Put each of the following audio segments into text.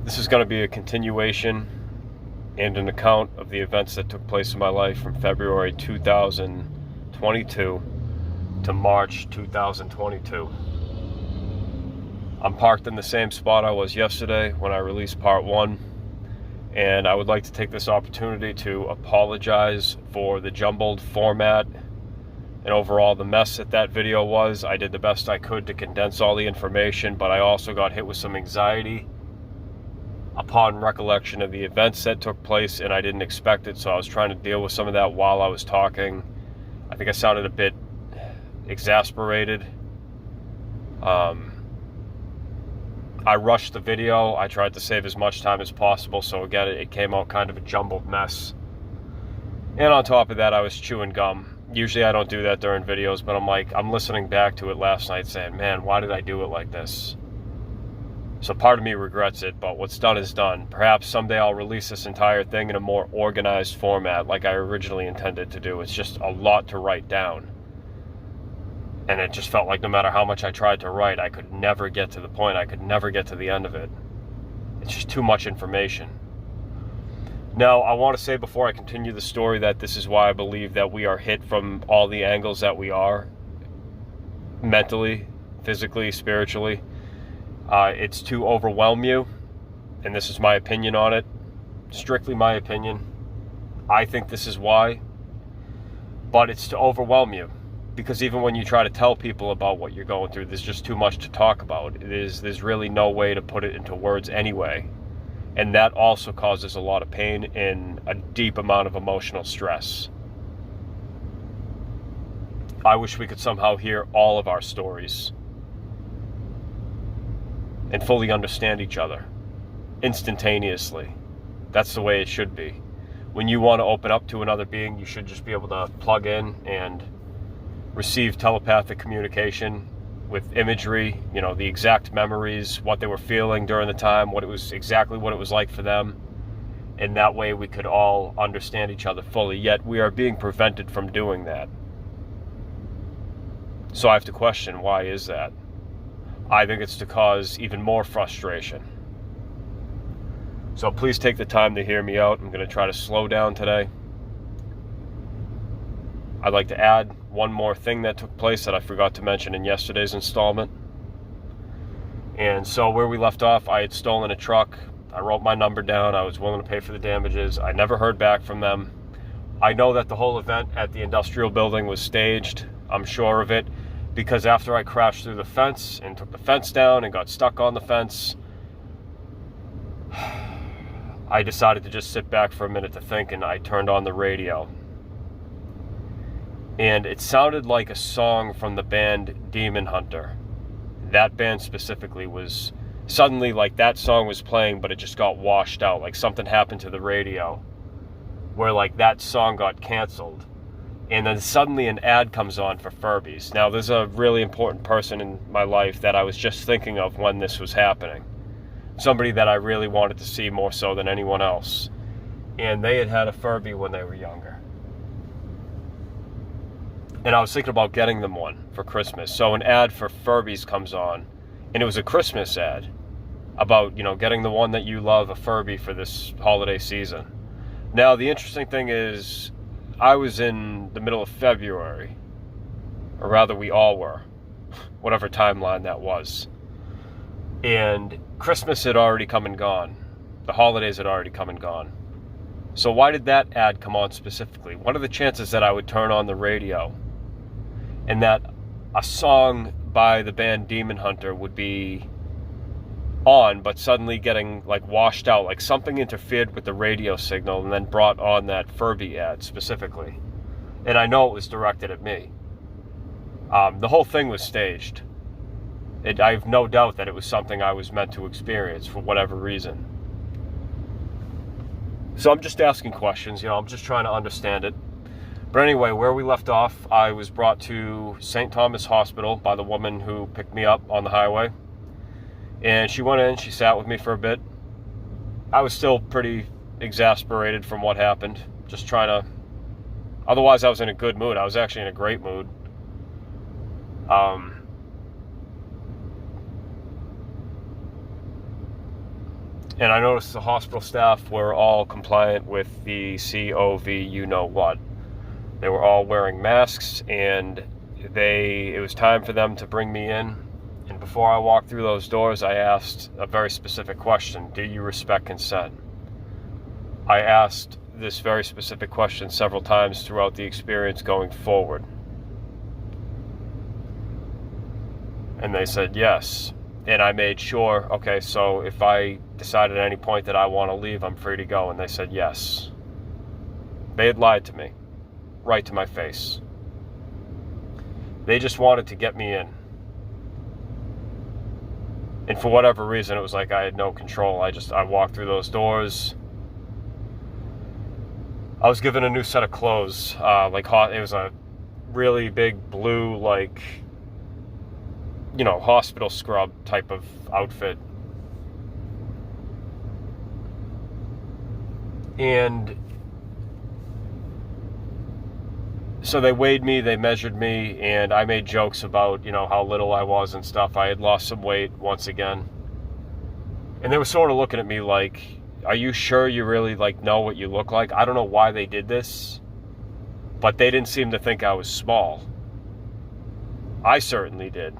This is going to be a continuation and an account of the events that took place in my life from February 2022 to March 2022. I'm parked in the same spot I was yesterday when I released part one, and I would like to take this opportunity to apologize for the jumbled format and overall the mess that video was. I did the best I could to condense all the information, but I also got hit with some anxiety upon recollection of the events that took place, and I didn't expect it, so I was trying to deal with some of that while I was talking. I think I sounded a bit exasperated. I rushed the video. I tried to save as much time as possible, so again, it came out kind of a jumbled mess. And on top of that, I was chewing gum. Usually I don't do that during videos, but I'm listening back to it last night saying, man, why did I do it like this? So part of me regrets it, but what's done is done. Perhaps someday I'll release this entire thing in a more organized format like I originally intended to do. It's just a lot to write down. And it just felt like no matter how much I tried to write, I could never get to the point. I could never get to the end of it. It's just too much information. Now, I want to say before I continue the story that this is why I believe that we are hit from all the angles that we are. Mentally, physically, spiritually. It's to overwhelm you, and this is my opinion on it. Strictly my opinion. I think this is why. But it's to overwhelm you. Because even when you try to tell people about what you're going through, there's just too much to talk about. There's really no way to put it into words anyway. And that also causes a lot of pain and a deep amount of emotional stress. I wish we could somehow hear all of our stories and fully understand each other instantaneously. That's the way it should be. When you want to open up to another being, you should just be able to plug in and receive telepathic communication with imagery, the exact memories, what they were feeling during the time, exactly what it was like for them. And that way we could all understand each other fully. Yet we are being prevented from doing that. So I have to question, why is that? I think it's to cause even more frustration. So please take the time to hear me out. I'm going to try to slow down today. I'd like to add one more thing that took place that I forgot to mention in yesterday's installment. And so where we left off, I had stolen a truck. I wrote my number down. I was willing to pay for the damages. I never heard back from them. I know that the whole event at the industrial building was staged. I'm sure of it. Because after I crashed through the fence and took the fence down and got stuck on the fence, I decided to just sit back for a minute to think, and I turned on the radio. And it sounded like a song from the band Demon Hunter. That band specifically was suddenly like that song was playing, but it just got washed out. Like something happened to the radio where like that song got canceled. And then suddenly an ad comes on for Furbies. Now, there's a really important person in my life that I was just thinking of when this was happening. Somebody that I really wanted to see more so than anyone else. And they had a Furby when they were younger. And I was thinking about getting them one for Christmas. So an ad for Furbies comes on. And it was a Christmas ad about, getting the one that you love, a Furby, for this holiday season. Now, the interesting thing is, I was in the middle of February, or rather we all were, whatever timeline that was. And Christmas had already come and gone. The holidays had already come and gone. So why did that ad come on specifically? What are the chances that I would turn on the radio and that a song by the band Demon Hunter would be on, but suddenly getting washed out, like something interfered with the radio signal and then brought on that Furby ad specifically? And I know it was directed at me. The whole thing was staged. I have no doubt that it was something I was meant to experience for whatever reason. So I'm just asking questions, I'm just trying to understand it. But anyway, where we left off, I was brought to St. Thomas Hospital by the woman who picked me up on the highway. And she went in, she sat with me for a bit. I was still pretty exasperated from what happened. Just trying to... Otherwise, I was in a good mood. I was actually in a great mood. And I noticed the hospital staff were all compliant with the COV you-know-what. They were all wearing masks, and it was time for them to bring me in. And before I walked through those doors, I asked a very specific question: do you respect consent? I asked this very specific question several times throughout the experience going forward. And they said yes. And I made sure, okay, so if I decide at any point that I want to leave, I'm free to go. And they said yes. They had lied to me, right to my face. They just wanted to get me in. And for whatever reason, it was like I had no control. I walked through those doors. I was given a new set of clothes. It was a really big blue, hospital scrub type of outfit. And so they weighed me, they measured me, and I made jokes about, how little I was and stuff. I had lost some weight once again. And they were sort of looking at me like, are you sure you really know what you look like? I don't know why they did this, but they didn't seem to think I was small. I certainly did.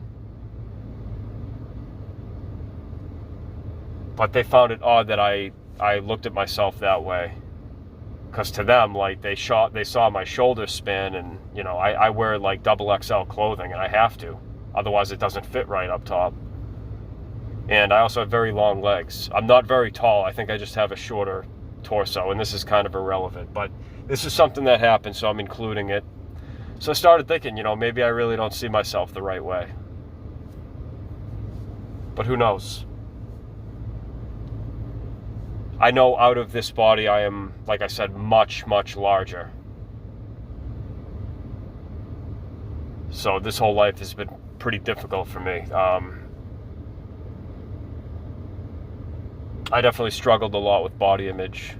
But they found it odd that I looked at myself that way. Because to them, they saw my shoulder span, and, I wear double XL clothing, and I have to. Otherwise it doesn't fit right up top. And I also have very long legs. I'm not very tall. I think I just have a shorter torso, and this is kind of irrelevant. But this is something that happened, so I'm including it. So I started thinking, maybe I really don't see myself the right way. But who knows? I know out of this body I am, like I said, much, much larger. So this whole life has been pretty difficult for me. I definitely struggled a lot with body image.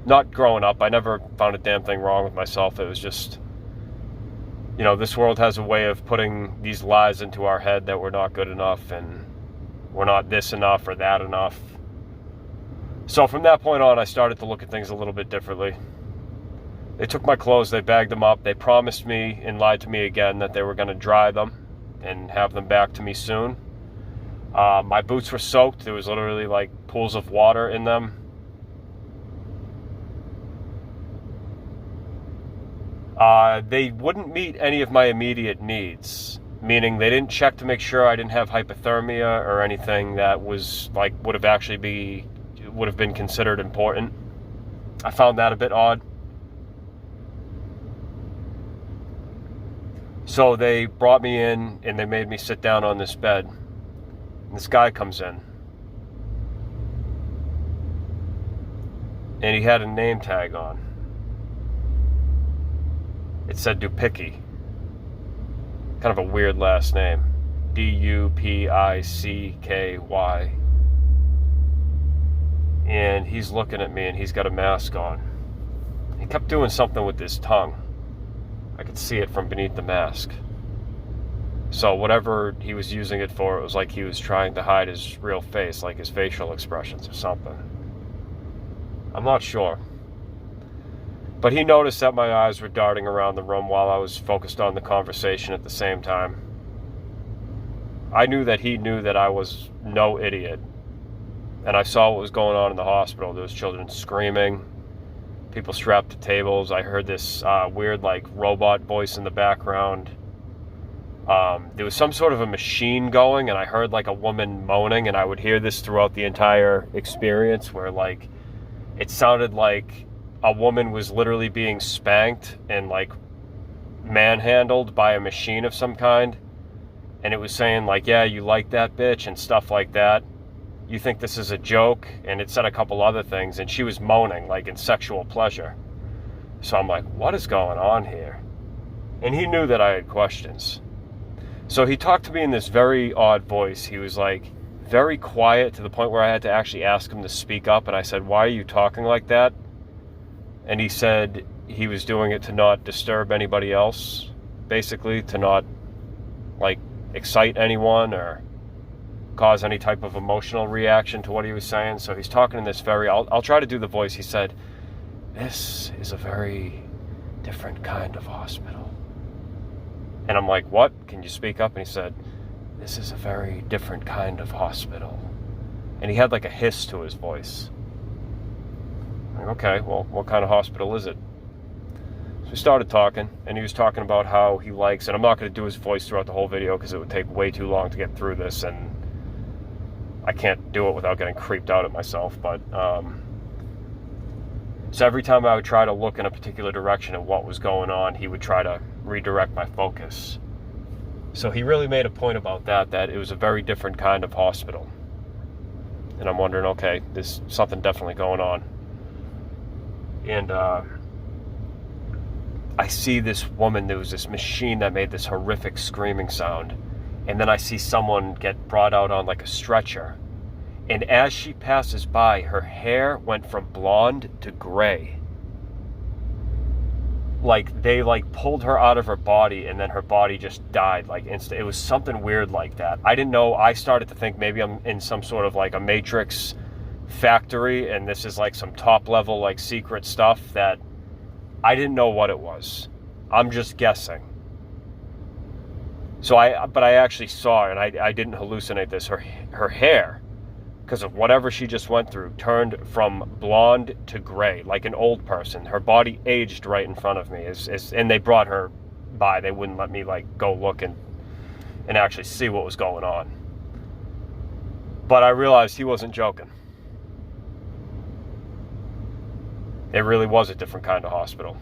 Not growing up. I never found a damn thing wrong with myself. It was just, this world has a way of putting these lies into our head that we're not good enough and we're not this enough or that enough. So from that point on, I started to look at things a little bit differently. They took my clothes, they bagged them up, they promised me and lied to me again that they were going to dry them and have them back to me soon. My boots were soaked. There was literally pools of water in them. They wouldn't meet any of my immediate needs, meaning they didn't check to make sure I didn't have hypothermia or anything that was would have been considered important. I found that a bit odd. So they brought me in and they made me sit down on this bed. And this guy comes in. And he had a name tag on. It said Dupicki. Kind of a weird last name. D-U-P-I-C-K-Y. And he's looking at me and he's got a mask on. He kept doing something with his tongue. I could see it from beneath the mask. So whatever he was using it for, it was like he was trying to hide his real face, like his facial expressions or something. I'm not sure. But he noticed that my eyes were darting around the room while I was focused on the conversation at the same time. I knew that he knew that I was no idiot. And I saw what was going on in the hospital. There was children screaming, people strapped to tables. I heard this weird robot voice in the background. There was some sort of a machine going, and I heard a woman moaning, and I would hear this throughout the entire experience where it sounded like a woman was literally being spanked and manhandled by a machine of some kind. And it was saying yeah, you like that bitch and stuff like that. You think this is a joke? And it said a couple other things, and she was moaning in sexual pleasure. So I'm like, what is going on here? And he knew that I had questions. So he talked to me in this very odd voice. He was very quiet to the point where I had to actually ask him to speak up. And I said, why are you talking like that? And he said he was doing it to not disturb anybody else, basically, to not excite anyone or cause any type of emotional reaction to what he was saying. So he's talking in this I'll try to do the voice. He said, "This is a very different kind of hospital." And I'm like, "What? Can you speak up?" And he said, "This is a very different kind of hospital." And he had like a hiss to his voice. I'm like, okay, well, what kind of hospital is it? So we started talking, and he was talking about how he likes, and I'm not going to do his voice throughout the whole video because it would take way too long to get through this, and I can't do it without getting creeped out at myself. But so every time I would try to look in a particular direction at what was going on, he would try to redirect my focus. So he really made a point about that it was a very different kind of hospital. And I'm wondering, okay, there's something definitely going on. And I see this woman, there was this machine that made this horrific screaming sound. And then I see someone get brought out on like a stretcher. And as she passes by, her hair went from blonde to gray. Like they pulled her out of her body, and then her body just died like instant. It was something weird like that. I didn't know. I started to think maybe I'm in some sort of like a Matrix factory, and this is like some top level like secret stuff that I didn't know what it was. I'm just guessing. But I actually saw, and I didn't hallucinate this. Her hair, because of whatever she just went through, turned from blonde to gray, like an old person. Her body aged right in front of me, and they brought her by. They wouldn't let me like go look and actually see what was going on. But I realized he wasn't joking. It really was a different kind of hospital.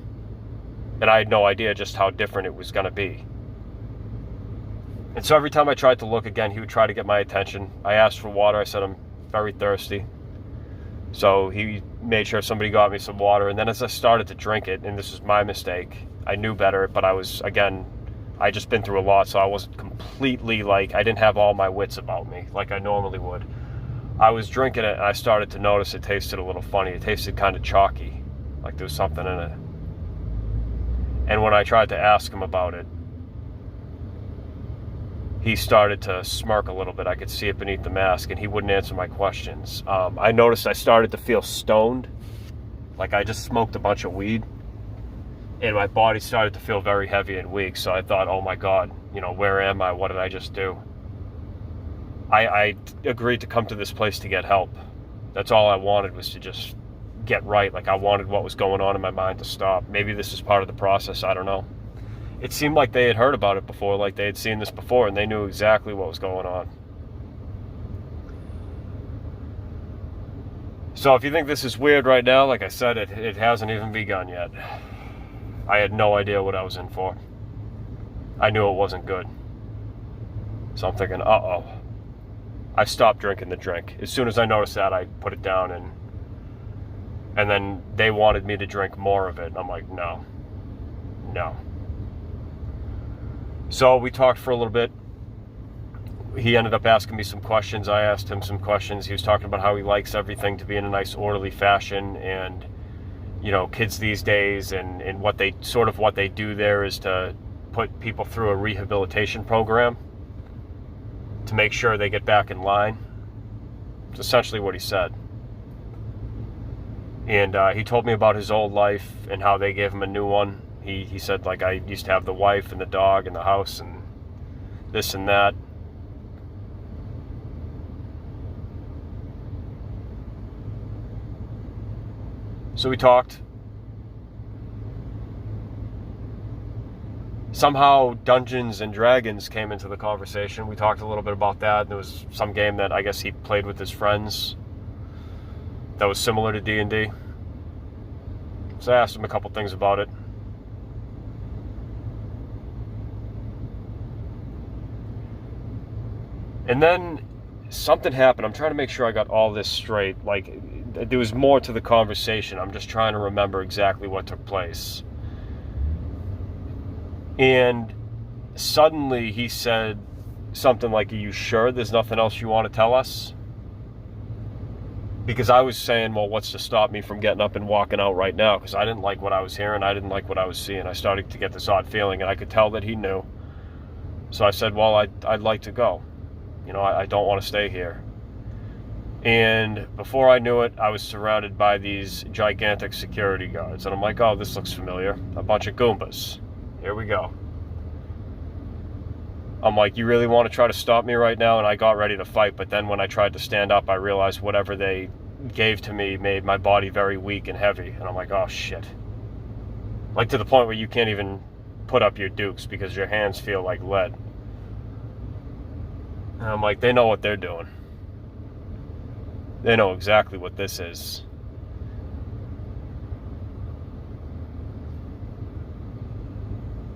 And I had no idea just how different it was going to be. And so every time I tried to look again, he would try to get my attention. I asked for water. I said, "I'm very thirsty." So he made sure somebody got me some water. And then as I started to drink it, and this was my mistake, I knew better, but I just been through a lot, so I wasn't completely I didn't have all my wits about me like I normally would. I was drinking it, and I started to notice it tasted a little funny. It tasted kind of chalky, like there was something in it. And when I tried to ask him about it, he started to smirk a little bit. I could see it beneath the mask, and he wouldn't answer my questions. I noticed I started to feel stoned, like I just smoked a bunch of weed, and my body started to feel very heavy and weak. So I thought, oh my God, where am I? What did I just do? I agreed to come to this place to get help. That's all I wanted, was to just get right. Like I wanted what was going on in my mind to stop. Maybe this is part of the process. I don't know. It seemed like they had heard about it before, like they had seen this before, and they knew exactly what was going on. So if you think this is weird right now, like I said, it hasn't even begun yet. I had no idea what I was in for. I knew it wasn't good. So I'm thinking, uh-oh. I stopped drinking the drink. As soon as I noticed that, I put it down, and then they wanted me to drink more of it. And I'm like, no. So we talked for a little bit. He ended up asking me some questions. I asked him some questions. He was talking about how he likes everything to be in a nice orderly fashion, and kids these days, and what they do there is to put people through a rehabilitation program to make sure they get back in line. It's essentially what he said. And he told me about his old life and how they gave him a new one. He said, like, I used to have the wife and the dog and the house and this and that. So we talked. Somehow Dungeons and Dragons came into the conversation. We talked a little bit about that. There was some game that I guess he played with his friends that was similar to D&D. So I asked him a couple things about it. And then something happened. I'm trying to make sure I got all this straight. Like, there was more to the conversation. I'm just trying to remember exactly what took place. And suddenly he said something like, "Are you sure there's nothing else you want to tell us?" Because I was saying, well, what's to stop me from getting up and walking out right now? Because I didn't like what I was hearing. I didn't like what I was seeing. I started to get this odd feeling, and I could tell that he knew. So I said, well, I'd like to go. You know, I don't want to stay here. And before I knew it, I was surrounded by these gigantic security guards. And I'm like, oh, this looks familiar. A bunch of Goombas. Here we go. I'm like, you really want to try to stop me right now? And I got ready to fight. But then when I tried to stand up, I realized whatever they gave to me made my body very weak and heavy. And I'm like, oh, shit. Like to the point where you can't even put up your dukes because your hands feel like lead. And I'm like, they know what they're doing. They know exactly what this is.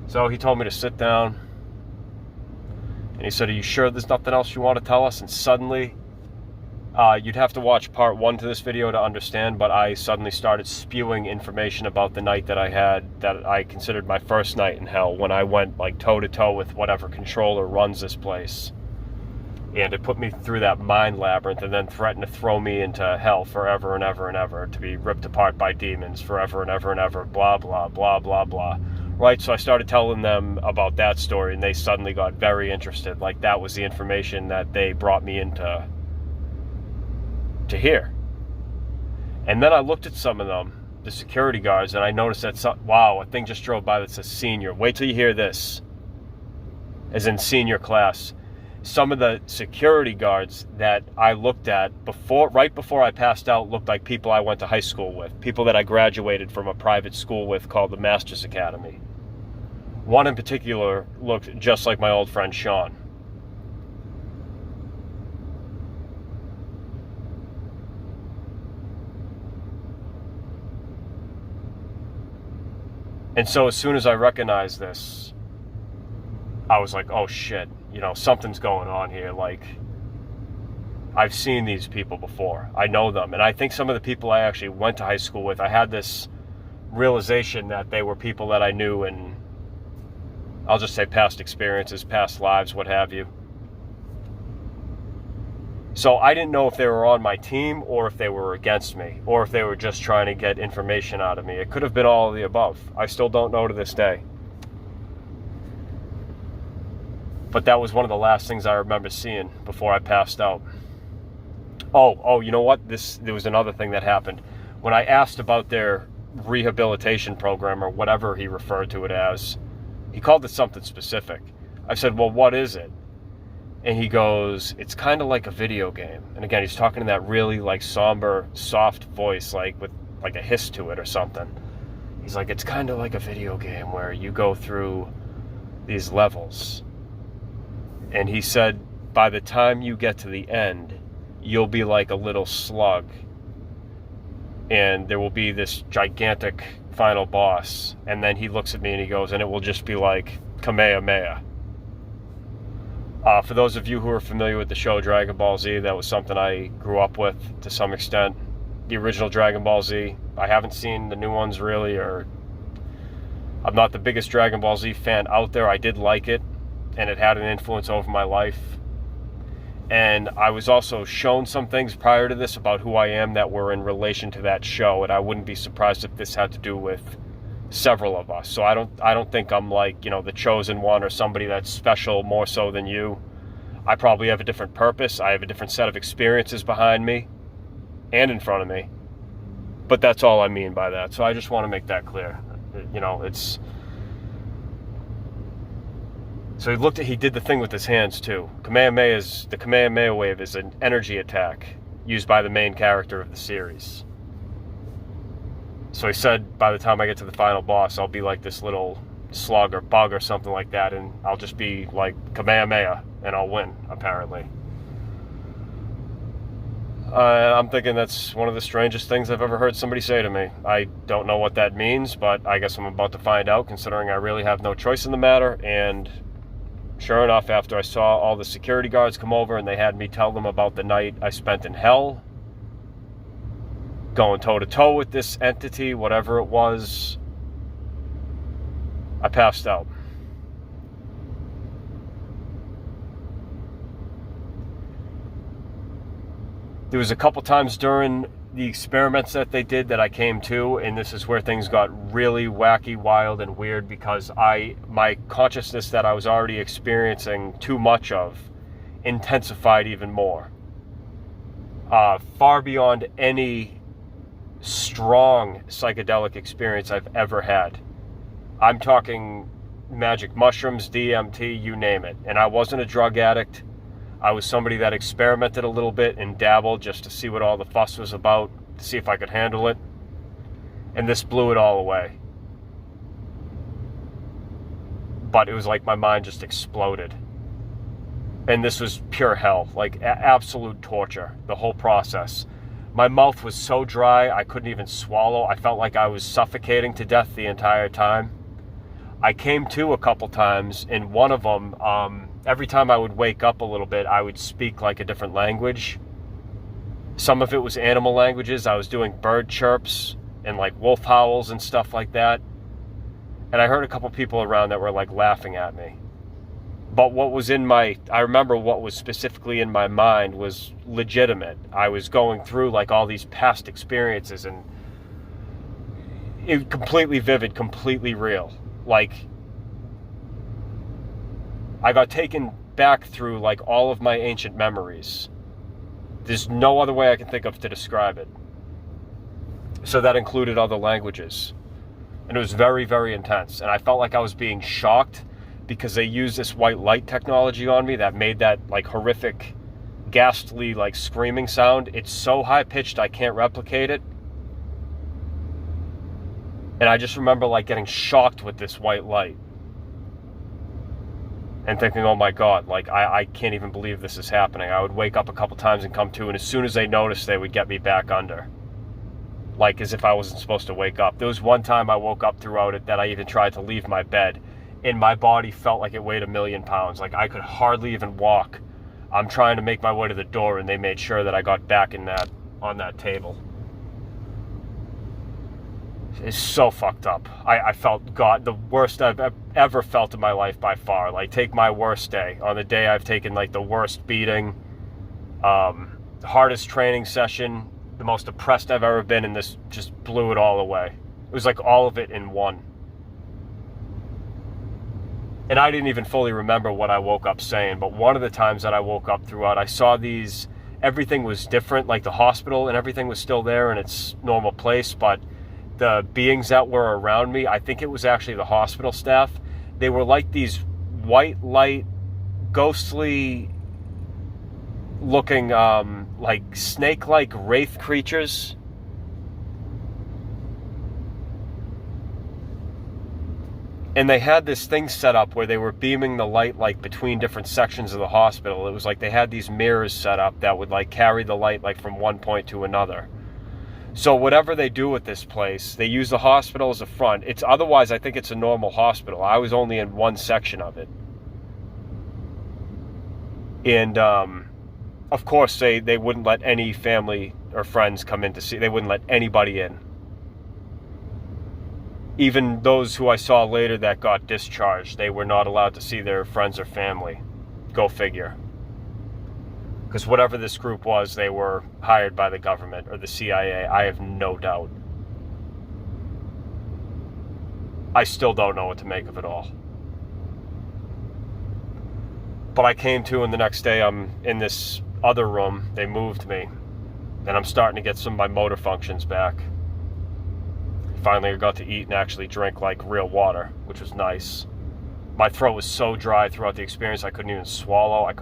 So he told me to sit down. And he said, are you sure there's nothing else you want to tell us? And suddenly, you'd have to watch part 1 to this video to understand, but I suddenly started spewing information about the night that I had, that I considered my first night in hell, when I went like toe-to-toe with whatever controller runs this place. And it put me through that mind labyrinth and then threatened to throw me into hell forever and ever and ever, to be ripped apart by demons forever and ever and ever, blah, blah, blah, blah, blah. Right, so I started telling them about that story, and they suddenly got very interested. Like that was the information that they brought me into to hear. And then I looked at some of them, the security guards, and I noticed that, wow, a thing just drove by that says senior. Wait till you hear this. As in senior class. Some of the security guards that I looked at right before I passed out looked like people I went to high school with, people that I graduated from a private school with called the Masters Academy. One in particular looked just like my old friend Sean. And so as soon as I recognized this, I was like, oh shit, you know, something's going on here. Like, I've seen these people before. I know them. And I think some of the people I actually went to high school with, I had this realization that they were people that I knew in, I'll just say past experiences, past lives, what have you. So I didn't know if they were on my team or if they were against me or if they were just trying to get information out of me. It could have been all of the above. I still don't know to this day. But that was one of the last things I remember seeing before I passed out. Oh, you know what? There was another thing that happened. When I asked about their rehabilitation program, or whatever he referred to it as, he called it something specific. I said, well, what is it? And he goes, it's kind of like a video game. And again, he's talking in that really like somber, soft voice, like with like a hiss to it or something. He's like, it's kind of like a video game where you go through these levels. And he said, by the time you get to the end, you'll be like a little slug. And there will be this gigantic final boss. And then he looks at me and he goes, and it will just be like Kamehameha. For those of you who are familiar with the show Dragon Ball Z, that was something I grew up with to some extent. The original Dragon Ball Z. I haven't seen the new ones really, or I'm not the biggest Dragon Ball Z fan out there. I did like it, and it had an influence over my life. And I was also shown some things prior to this about who I am that were in relation to that show, and I wouldn't be surprised if this had to do with several of us. So I don't think I'm like, you know, the chosen one or somebody that's special more so than you. I probably have a different purpose. I have a different set of experiences behind me and in front of me. But that's all I mean by that. So I just want to make that clear. You know, it's... So he did the thing with his hands too. The Kamehameha wave is an energy attack used by the main character of the series. So he said, by the time I get to the final boss, I'll be like this little slug or bug or something like that, and I'll just be like Kamehameha, and I'll win, apparently. I'm thinking that's one of the strangest things I've ever heard somebody say to me. I don't know what that means, but I guess I'm about to find out, considering I really have no choice in the matter. And sure enough, after I saw all the security guards come over and they had me tell them about the night I spent in hell, going toe-to-toe with this entity, whatever it was, I passed out. There was a couple times during the experiments that they did that I came to, and this is where things got really wacky, wild, and weird, because my consciousness that I was already experiencing too much of intensified even more. Far beyond any strong psychedelic experience I've ever had. I'm talking magic mushrooms, DMT, you name it. And I wasn't a drug addict. I was somebody that experimented a little bit and dabbled just to see what all the fuss was about, to see if I could handle it. And this blew it all away. But it was like my mind just exploded. And this was pure hell, like absolute torture, the whole process. My mouth was so dry, I couldn't even swallow. I felt like I was suffocating to death the entire time. I came to a couple times, and one of them, every time I would wake up a little bit, I would speak like a different language. Some of it was animal languages. I was doing bird chirps and like wolf howls and stuff like that. And I heard a couple people around that were like laughing at me. But what was I remember what was specifically in my mind was legitimate. I was going through like all these past experiences, and it was completely vivid, completely real. Like, I got taken back through like all of my ancient memories. There's no other way I can think of to describe it. So that included other languages. And it was very, very intense. And I felt like I was being shocked because they used this white light technology on me that made that like horrific, ghastly, like screaming sound. It's so high pitched I can't replicate it. And I just remember like getting shocked with this white light and thinking, oh my God, like I can't even believe this is happening. I would wake up a couple times and come to, and as soon as they noticed, they would get me back under. Like as if I wasn't supposed to wake up. There was one time I woke up throughout it that I even tried to leave my bed, and my body felt like it weighed 1,000,000 pounds. Like I could hardly even walk. I'm trying to make my way to the door, and they made sure that I got back on that table. It's so fucked up. I felt the worst I've ever felt in my life by far. Like, take my worst day. On the day I've taken like the worst beating, the hardest training session, the most depressed I've ever been, and this just blew it all away. It was like all of it in one. And I didn't even fully remember what I woke up saying, but one of the times that I woke up throughout, I saw everything was different, like the hospital and everything was still there in its normal place, but the beings that were around me, I think it was actually the hospital staff, they were like these white light, ghostly looking, like snake-like wraith creatures. And they had this thing set up where they were beaming the light like between different sections of the hospital. It was like they had these mirrors set up that would like carry the light like from one point to another. So whatever they do with this place, they use the hospital as a front. Otherwise, I think it's a normal hospital. I was only in one section of it. And of course, they wouldn't let any family or friends come in to see. They wouldn't let anybody in. Even those who I saw later that got discharged, they were not allowed to see their friends or family. Go figure. Because whatever this group was, they were hired by the government or the CIA. I have no doubt. I still don't know what to make of it all. But I came to, and the next day I'm in this other room. They moved me. And I'm starting to get some of my motor functions back. Finally, I got to eat and actually drink like real water, which was nice. My throat was so dry throughout the experience, I couldn't even swallow. I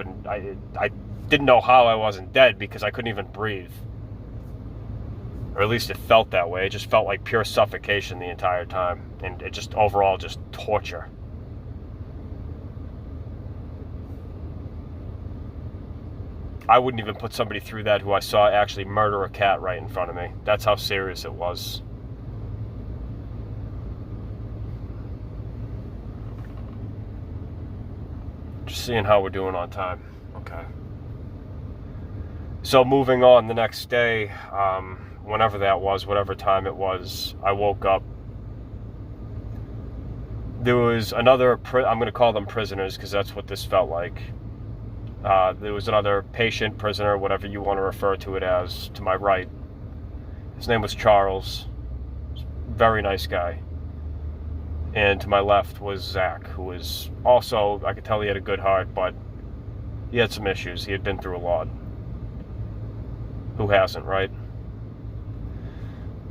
didn't know how I wasn't dead because I couldn't even breathe. Or at least it felt that way. It just felt like pure suffocation the entire time. And it just overall just torture. I wouldn't even put somebody through that who I saw actually murder a cat right in front of me. That's how serious it was. Just seeing how we're doing on time. Okay. So moving on, the next day, whenever that was, whatever time it was, I woke up. There was another, I'm going to call them prisoners because that's what this felt like. There was another patient, prisoner, whatever you want to refer to it as, to my right. His name was Charles. Very nice guy. And to my left was Zach, who was also, I could tell he had a good heart, but He had some issues. He had been through a lot. Who hasn't, right?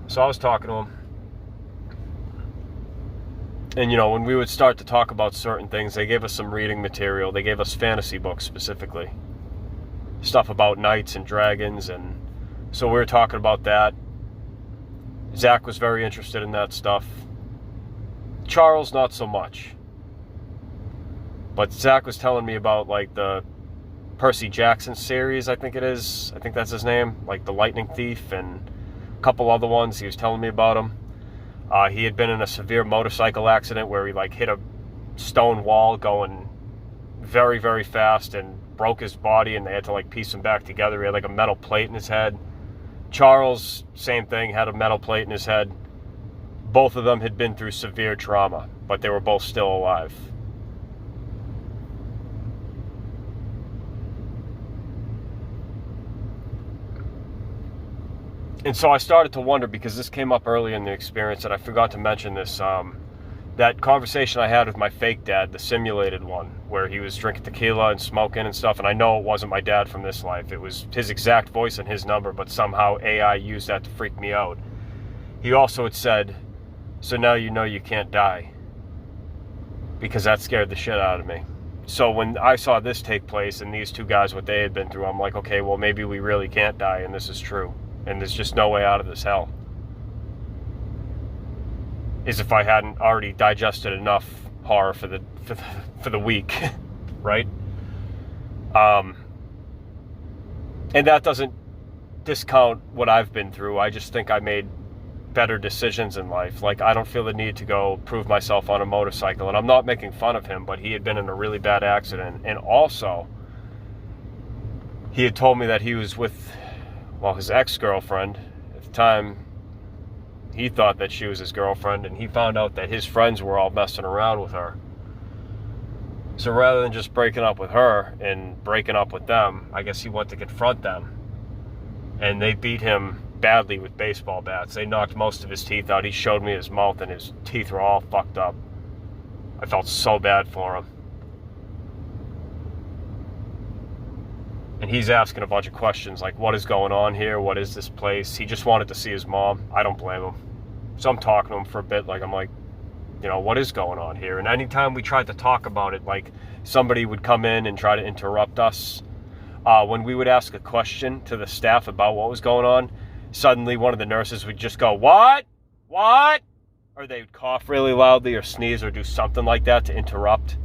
So I was talking to him. And, when we would start to talk about certain things, they gave us some reading material. They gave us fantasy books specifically. Stuff about knights and dragons. And so we were talking about that. Zach was very interested in that stuff. Charles, not so much. But Zach was telling me about, like, the Percy Jackson series, I think it is. I think that's his name. Like The Lightning Thief and a couple other ones. He was telling me about them. He had been in a severe motorcycle accident where he, like, hit a stone wall going very, very fast and broke his body, and they had to, like, piece him back together. He had, like, a metal plate in his head. Charles, same thing, had a metal plate in his head. Both of them had been through severe trauma, but they were both still alive. And so I started to wonder, because this came up early in the experience, and I forgot to mention this, that conversation I had with my fake dad, the simulated one, where he was drinking tequila and smoking and stuff, and I know it wasn't my dad from this life. It was his exact voice and his number, but somehow AI used that to freak me out. He also had said, "So now you know you can't die," because that scared the shit out of me. So when I saw this take place and these two guys, what they had been through, I'm like, okay, well, maybe we really can't die, and this is true. And there's just no way out of this hell. As if I hadn't already digested enough horror for the week, right? And that doesn't discount what I've been through. I just think I made better decisions in life. Like, I don't feel the need to go prove myself on a motorcycle. And I'm not making fun of him, but he had been in a really bad accident. And also, he had told me that he was with, well, his ex-girlfriend. At the time, he thought that she was his girlfriend, and he found out that his friends were all messing around with her. So rather than just breaking up with her and breaking up with them, I guess he went to confront them. And they beat him badly with baseball bats. They knocked most of his teeth out. He showed me his mouth, and his teeth were all fucked up. I felt so bad for him. And he's asking a bunch of questions like, what is going on here? What is this place? He just wanted to see his mom. I don't blame him. So I'm talking to him for a bit. Like, I'm like, what is going on here? And anytime we tried to talk about it, like, somebody would come in and try to interrupt us. When we would ask a question to the staff about what was going on, suddenly one of the nurses would just go, "What? What?" Or they would cough really loudly or sneeze or do something like that to interrupt.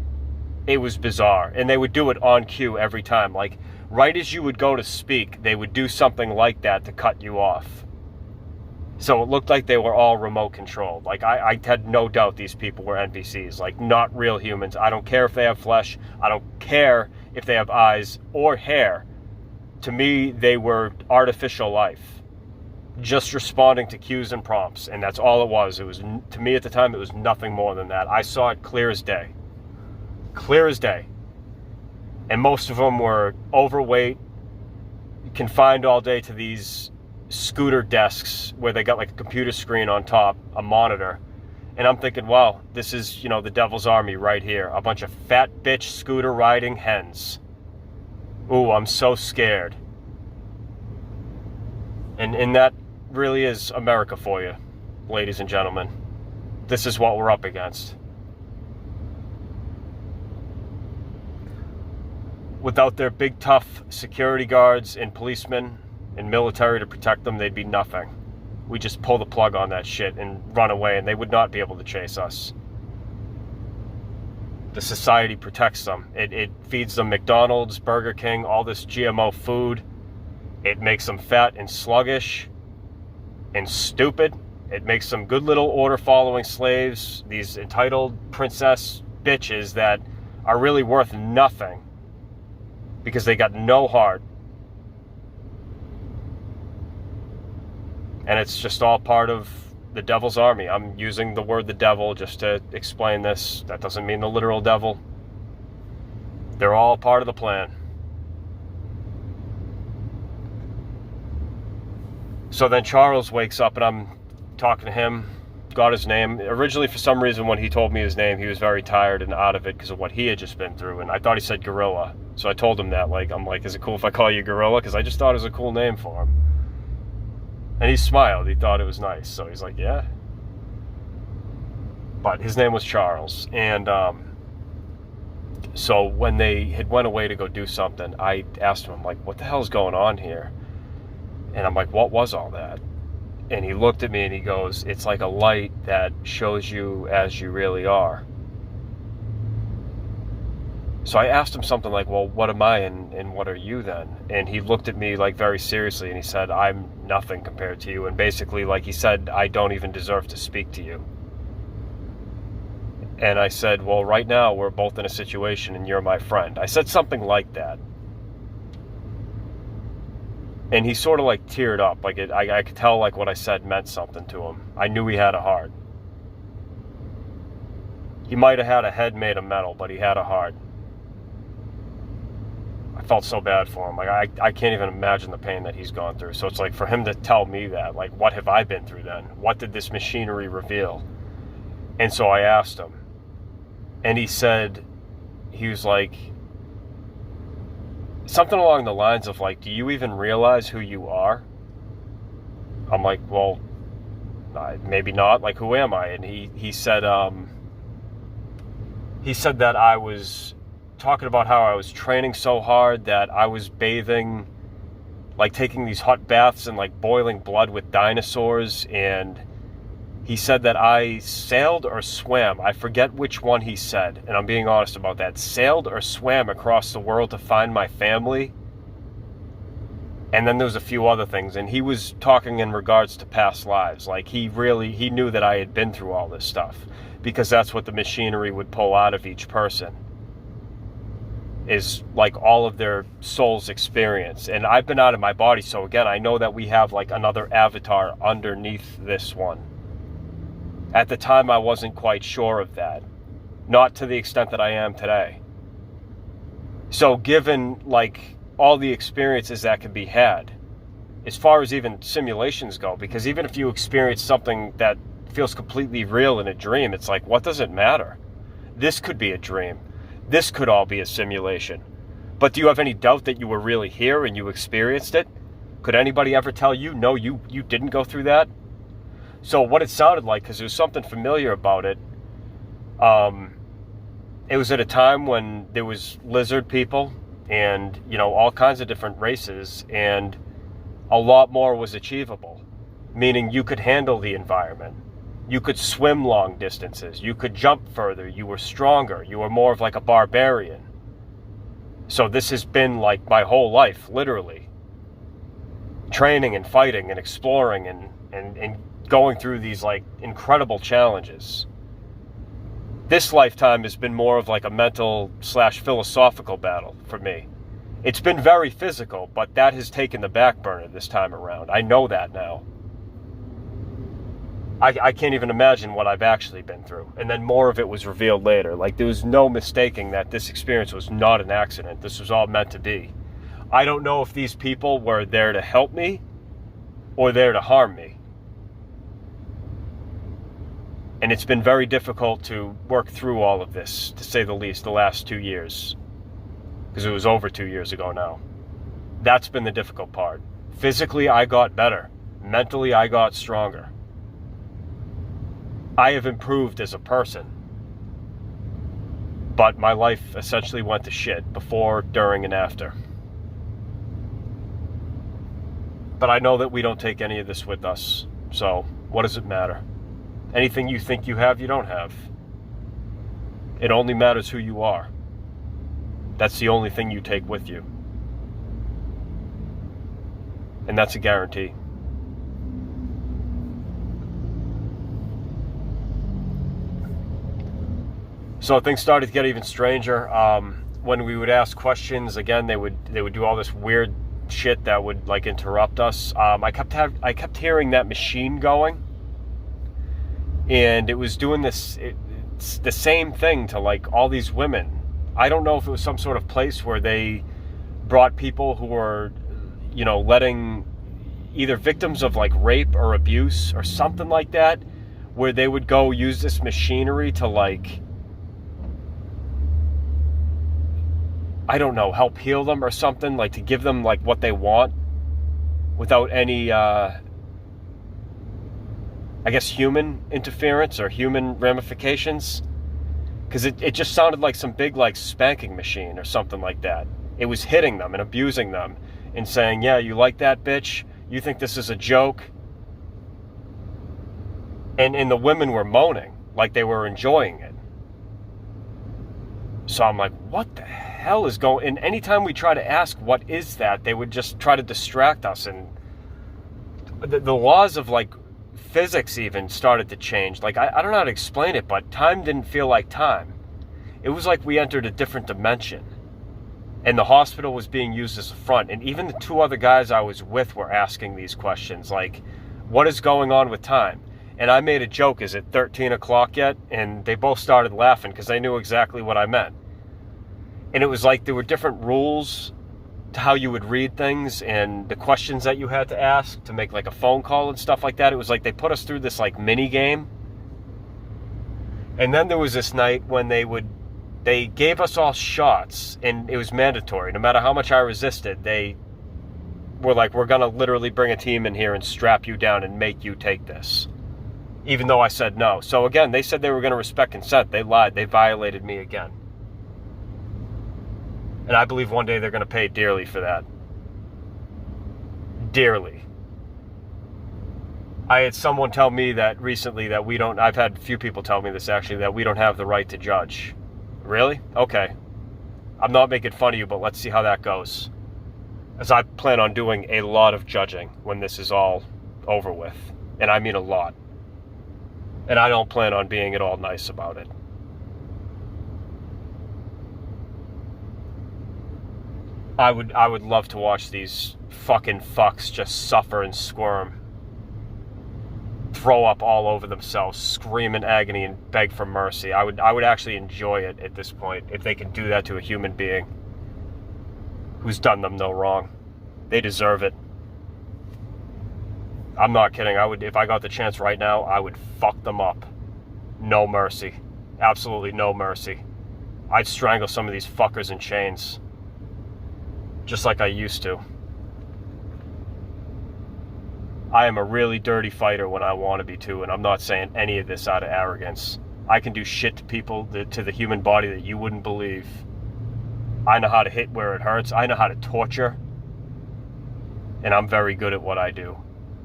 It was bizarre. And they would do it on cue every time. Like, right as you would go to speak, they would do something like that to cut you off. So it looked like they were all remote controlled. Like, I had no doubt these people were NPCs, like, not real humans. I don't care if they have flesh. I don't care if they have eyes or hair. To me, they were artificial life, just responding to cues and prompts, and that's all it was. It was, to me at the time, it was nothing more than that. I saw it clear as day. Clear as day. And most of them were overweight, confined all day to these scooter desks where they got like a computer screen on top, a monitor. And I'm thinking, wow, this is, the devil's army right here. A bunch of fat bitch scooter riding hens. Ooh, I'm so scared. And that really is America for you, ladies and gentlemen. This is what we're up against. Without their big, tough security guards and policemen and military to protect them, they'd be nothing. We just pull the plug on that shit and run away, and they would not be able to chase us. The society protects them. It feeds them McDonald's, Burger King, all this GMO food. It makes them fat and sluggish and stupid. It makes them good little order-following slaves, these entitled princess bitches that are really worth nothing because they got no heart. And it's just all part of the devil's army. I'm using the word the devil just to explain this. That doesn't mean the literal devil. They're all part of the plan. So then Charles wakes up and I'm talking to him, got his name. Originally, for some reason, when he told me his name, he was very tired and out of it because of what he had just been through. And I thought he said Gorilla. So I told him that, I'm like, is it cool if I call you Gorilla? Because I just thought it was a cool name for him. And he smiled. He thought it was nice. So he's like, yeah. But his name was Charles. And so when they had went away to go do something, I asked him, I'm like, what the hell's going on here? And I'm like, what was all that? And he looked at me and he goes, it's like a light that shows you as you really are. So I asked him something like, well, what am I and what are you then? And he looked at me like very seriously and he said, I'm nothing compared to you. And basically, like he said, I don't even deserve to speak to you. And I said, well, right now we're both in a situation and you're my friend. I said something like that. And he sort of like teared up. I could tell like what I said meant something to him. I knew he had a heart. He might have had a head made of metal, but he had a heart. I felt so bad for him. I can't even imagine the pain that he's gone through. So it's like for him to tell me that, like, what have I been through then? What did this machinery reveal? And so I asked him. And he said, he was like, something along the lines of like, do you even realize who you are? I'm like, well, maybe not. Like, who am I? And he said that I was talking about how I was training so hard that I was bathing, like taking these hot baths and like boiling blood with dinosaurs. And he said that I sailed or swam. I forget which one he said, and I'm being honest about that. Sailed or swam across the world to find my family. And then there was a few other things. And he was talking in regards to past lives. Like he knew that I had been through all this stuff. Because that's what the machinery would pull out of each person. Is like all of their soul's experience. And I've been out of my body. So again, I know that we have like another avatar underneath this one. At the time, I wasn't quite sure of that. Not to the extent that I am today. So given, like, all the experiences that can be had, as far as even simulations go, because even if you experience something that feels completely real in a dream, it's like, what does it matter? This could be a dream. This could all be a simulation. But do you have any doubt that you were really here and you experienced it? Could anybody ever tell you, no, you didn't go through that? So what it sounded like, because there was something familiar about it, it was at a time when there was lizard people and, all kinds of different races, and a lot more was achievable, meaning you could handle the environment. You could swim long distances. You could jump further. You were stronger. You were more of like a barbarian. So this has been like my whole life, literally. Training and fighting and exploring and going through these like incredible challenges. This lifetime has been more of like a mental / philosophical battle for me. It's been very physical, but that has taken the back burner this time around. I know that now. I can't even imagine what I've actually been through. And then more of it was revealed later. Like there was no mistaking that this experience was not an accident. This was all meant to be. I don't know if these people were there to help me or there to harm me. And it's been very difficult to work through all of this, to say the least, the last 2 years. Because it was over 2 years ago now. That's been the difficult part. Physically, I got better. Mentally, I got stronger. I have improved as a person. But my life essentially went to shit before, during, and after. But I know that we don't take any of this with us. So, what does it matter? Anything you think you have, you don't have. It only matters who you are. That's the only thing you take with you. And that's a guarantee. So things started to get even stranger. When we would ask questions, again, they would do all this weird shit that would like interrupt us. I kept hearing that machine going. And it was doing it's the same thing to like all these women. I don't know if it was some sort of place where they brought people who were, letting either victims of like rape or abuse or something like that, where they would go use this machinery to, like, I don't know, help heal them or something, like to give them like what they want without any, I guess, human interference or human ramifications. Because it just sounded like some big, like, spanking machine or something like that. It was hitting them and abusing them and saying, yeah, you like that, bitch? You think this is a joke? And the women were moaning like they were enjoying it. So I'm like, what the hell is going... And anytime we try to ask what is that, they would just try to distract us. And the laws of, like, physics even started to change. Like, I don't know how to explain it, but time didn't feel like time. It was like we entered a different dimension. And the hospital was being used as a front. And even the two other guys I was with were asking these questions. Like, what is going on with time? And I made a joke, is it 13 o'clock yet? And they both started laughing because they knew exactly what I meant. And it was like there were different rules to how you would read things and the questions that you had to ask to make like a phone call and stuff like that. It was like they put us through this like mini game. And then there was this night when they gave us all shots, and it was mandatory. No matter how much I resisted, they were like, we're going to literally bring a team in here and strap you down and make you take this. Even though I said no. So again, they said they were going to respect consent. They lied. They violated me again. And I believe one day they're going to pay dearly for that. Dearly. I had someone tell me that recently that we don't... I've had a few people tell me this actually, that we don't have the right to judge. Really? Okay. I'm not making fun of you, but let's see how that goes. As I plan on doing a lot of judging when this is all over with. And I mean a lot. And I don't plan on being at all nice about it. I would love to watch these fucking fucks just suffer and squirm. Throw up all over themselves, scream in agony and beg for mercy. I would actually enjoy it at this point if they can do that to a human being who's done them no wrong. They deserve it. I'm not kidding. If I got the chance right now, I would fuck them up. No mercy. Absolutely no mercy. I'd strangle some of these fuckers in chains. Just like I used to. I am a really dirty fighter when I want to be too, and I'm not saying any of this out of arrogance. I can do shit to people, to the human body that you wouldn't believe. I know how to hit where it hurts. I know how to torture. And I'm very good at what I do.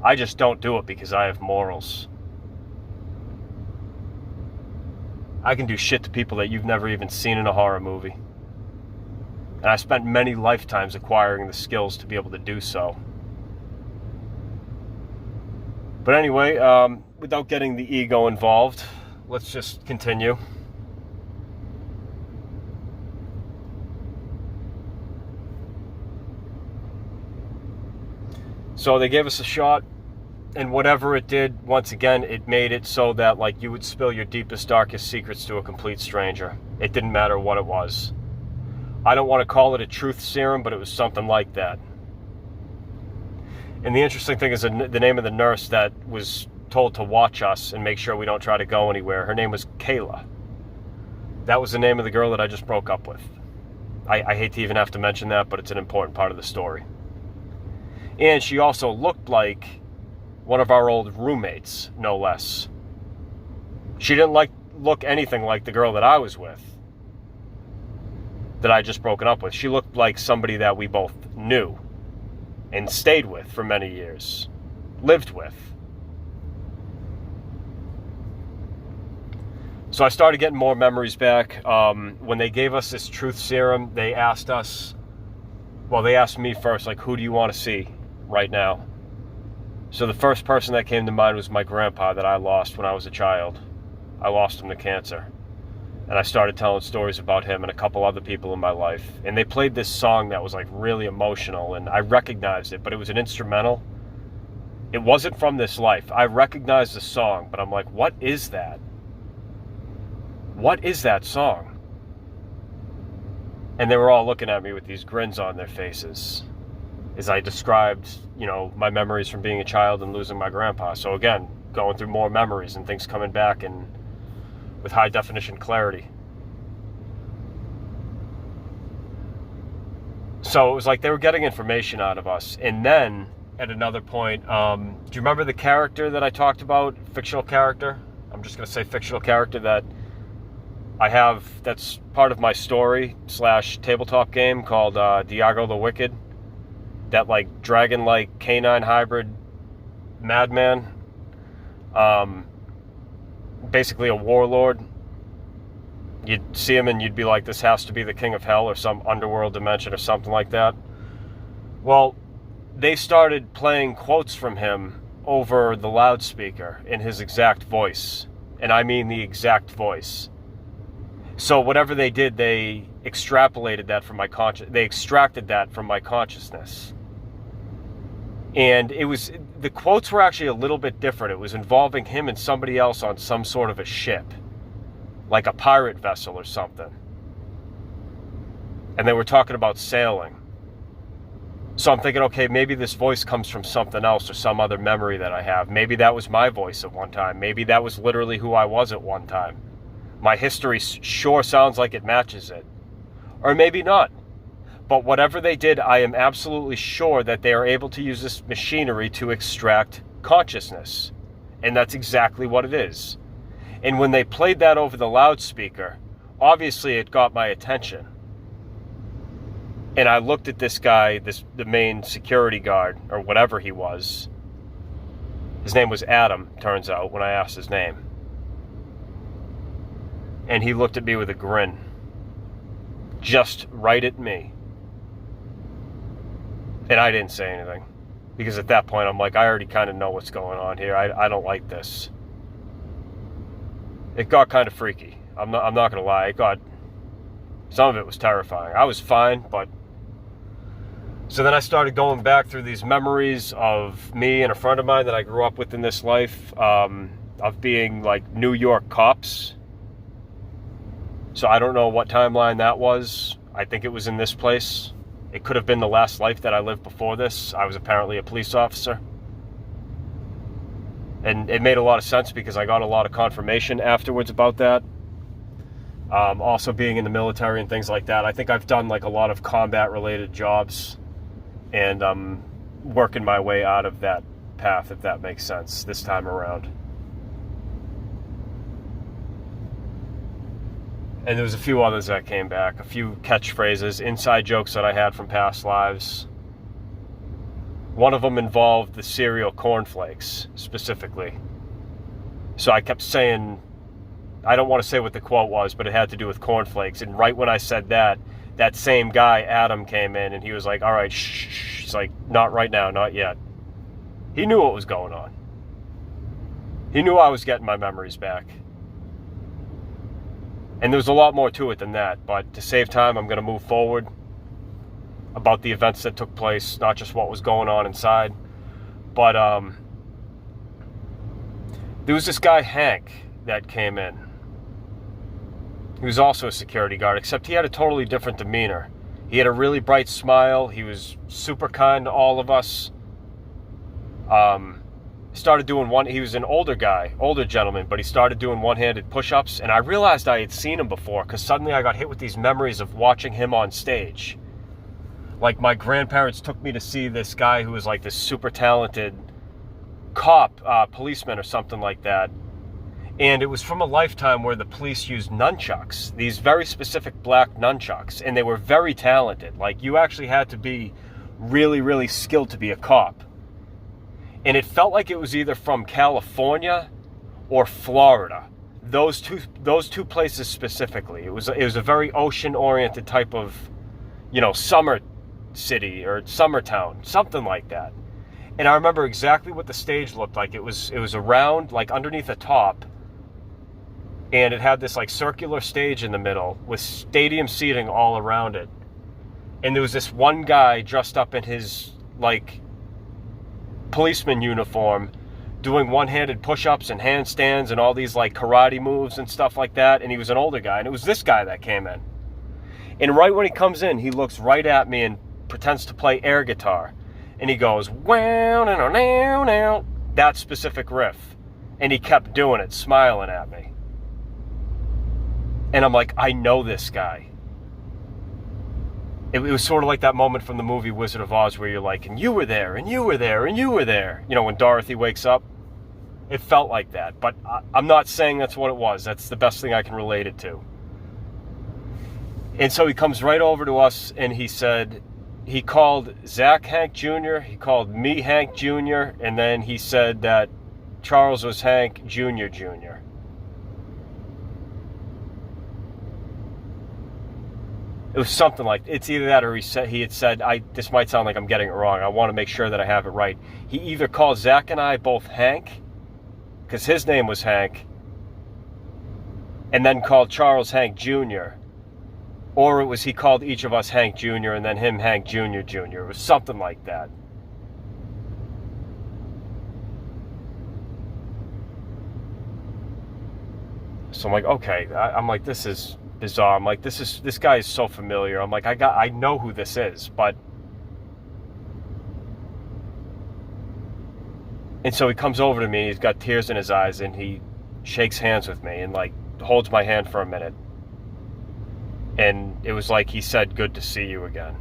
I just don't do it because I have morals. I can do shit to people that you've never even seen in a horror movie. And I spent many lifetimes acquiring the skills to be able to do so. But anyway, without getting the ego involved, let's just continue. So they gave us a shot, and whatever it did, once again, it made it so that, like, you would spill your deepest, darkest secrets to a complete stranger. It didn't matter what it was. I don't want to call it a truth serum, but it was something like that. And the interesting thing is the name of the nurse that was told to watch us and make sure we don't try to go anywhere, her name was Kayla. That was the name of the girl that I just broke up with. I hate to even have to mention that, but it's an important part of the story. And she also looked like one of our old roommates, no less. She didn't look anything like the girl that I was with, that I just broken up with. She looked like somebody that we both knew and stayed with for many years, lived with. So I started getting more memories back. When they gave us this truth serum, they asked me first, like, who do you want to see right now? So the first person that came to mind was my grandpa that I lost when I was a child. I lost him to cancer. And I started telling stories about him and a couple other people in my life. And they played this song that was like really emotional, and I recognized it, but it was an instrumental. It wasn't from this life. I recognized the song, but I'm like, what is that? What is that song? And they were all looking at me with these grins on their faces. as I described, my memories from being a child and losing my grandpa. So again, going through more memories and things coming back and with high definition clarity. So it was like they were getting information out of us. And then at another point, do you remember the character that I talked about? Fictional character? I'm just going to say fictional character that I have, that's part of my story / tabletop game called Diago the Wicked. That like dragon-like canine hybrid madman. Basically a warlord. You'd see him and you'd be like, this has to be the king of hell or some underworld dimension or something like that. Well, they started playing quotes from him over the loudspeaker in his exact voice. And I mean the exact voice. So whatever they did, they extrapolated that from my they extracted that from my consciousness. And the quotes were actually a little bit different. It was involving him and somebody else on some sort of a ship, like a pirate vessel or something. And they were talking about sailing. So I'm thinking, okay, maybe this voice comes from something else or some other memory that I have. Maybe that was my voice at one time. Maybe that was literally who I was at one time. My history sure sounds like it matches it. Or maybe not. But whatever they did, I am absolutely sure that they are able to use this machinery to extract consciousness. And that's exactly what it is. And when they played that over the loudspeaker, obviously it got my attention. And I looked at this guy, the main security guard, or whatever he was. His name was Adam, turns out, when I asked his name. And he looked at me with a grin. Just right at me. And I didn't say anything. Because at that point, I'm like, I already kind of know what's going on here. I don't like this. It got kind of freaky. I'm not going to lie. Some of it was terrifying. I was fine, but... So then I started going back through these memories of me and a friend of mine that I grew up with in this life, of being like New York cops. So I don't know what timeline that was. I think it was in this place. It could have been the last life that I lived before this. I was apparently a police officer. And it made a lot of sense because I got a lot of confirmation afterwards about that. Also being in the military and things like that. I think I've done like a lot of combat related jobs. And I'm working my way out of that path, if that makes sense, this time around. And there was a few others that came back. A few catchphrases, inside jokes that I had from past lives. One of them involved the cereal cornflakes, specifically. So I kept saying, I don't want to say what the quote was, but it had to do with cornflakes. And right when I said that, that same guy, Adam, came in and he was like, all right, shh. He's like, not right now, not yet. He knew what was going on. He knew I was getting my memories back. And there was a lot more to it than that, but to save time, I'm going to move forward about the events that took place, not just what was going on inside. But there was this guy, Hank, that came in. He was also a security guard, except he had a totally different demeanor. He had a really bright smile. He was super kind to all of us. Started doing he was an older gentleman, but he started doing one-handed push-ups, and I realized I had seen him before, because suddenly I got hit with these memories of watching him on stage. Like, my grandparents took me to see this guy who was like this super talented cop, policeman or something like that. And it was from a lifetime where the police used nunchucks, these very specific black nunchucks, and they were very talented. Like, you actually had to be really, really skilled to be a cop. And it felt like it was either from California or Florida. Those two places specifically. It was a very ocean-oriented type of, summer city or summer town, something like that. And I remember exactly what the stage looked like. It was around, like underneath a top, and it had this like circular stage in the middle with stadium seating all around it. And there was this one guy dressed up in his like policeman uniform doing one-handed push-ups and handstands and all these like karate moves and stuff like that. And he was an older guy, and it was this guy that came in. And right when he comes in, he looks right at me and pretends to play air guitar. And he goes, wow, now, now, now. That specific riff. And he kept doing it, smiling at me. And I'm like, I know this guy. It was sort of like that moment from the movie Wizard of Oz where you're like, and you were there, and you were there, and you were there. You know, when Dorothy wakes up. It felt like that. But I'm not saying that's what it was. That's the best thing I can relate it to. And so he comes right over to us and he said, he called Zach Hank Jr., he called me Hank Jr., and then he said that Charles was Hank Jr. Jr. It was something like, it's either that or he had said, this might sound like I'm getting it wrong. I want to make sure that I have it right. He either called Zach and I both Hank, because his name was Hank, and then called Charles Hank Jr., or it was he called each of us Hank Jr. and then him Hank Jr. Jr. It was something like that. So I'm like, okay. I'm like, this is bizarre. I'm like, this guy is so familiar. I'm like, I know who this is, but. And so he comes over to me. He's got tears in his eyes, and he shakes hands with me and like holds my hand for a minute. And it was like he said, good to see you again.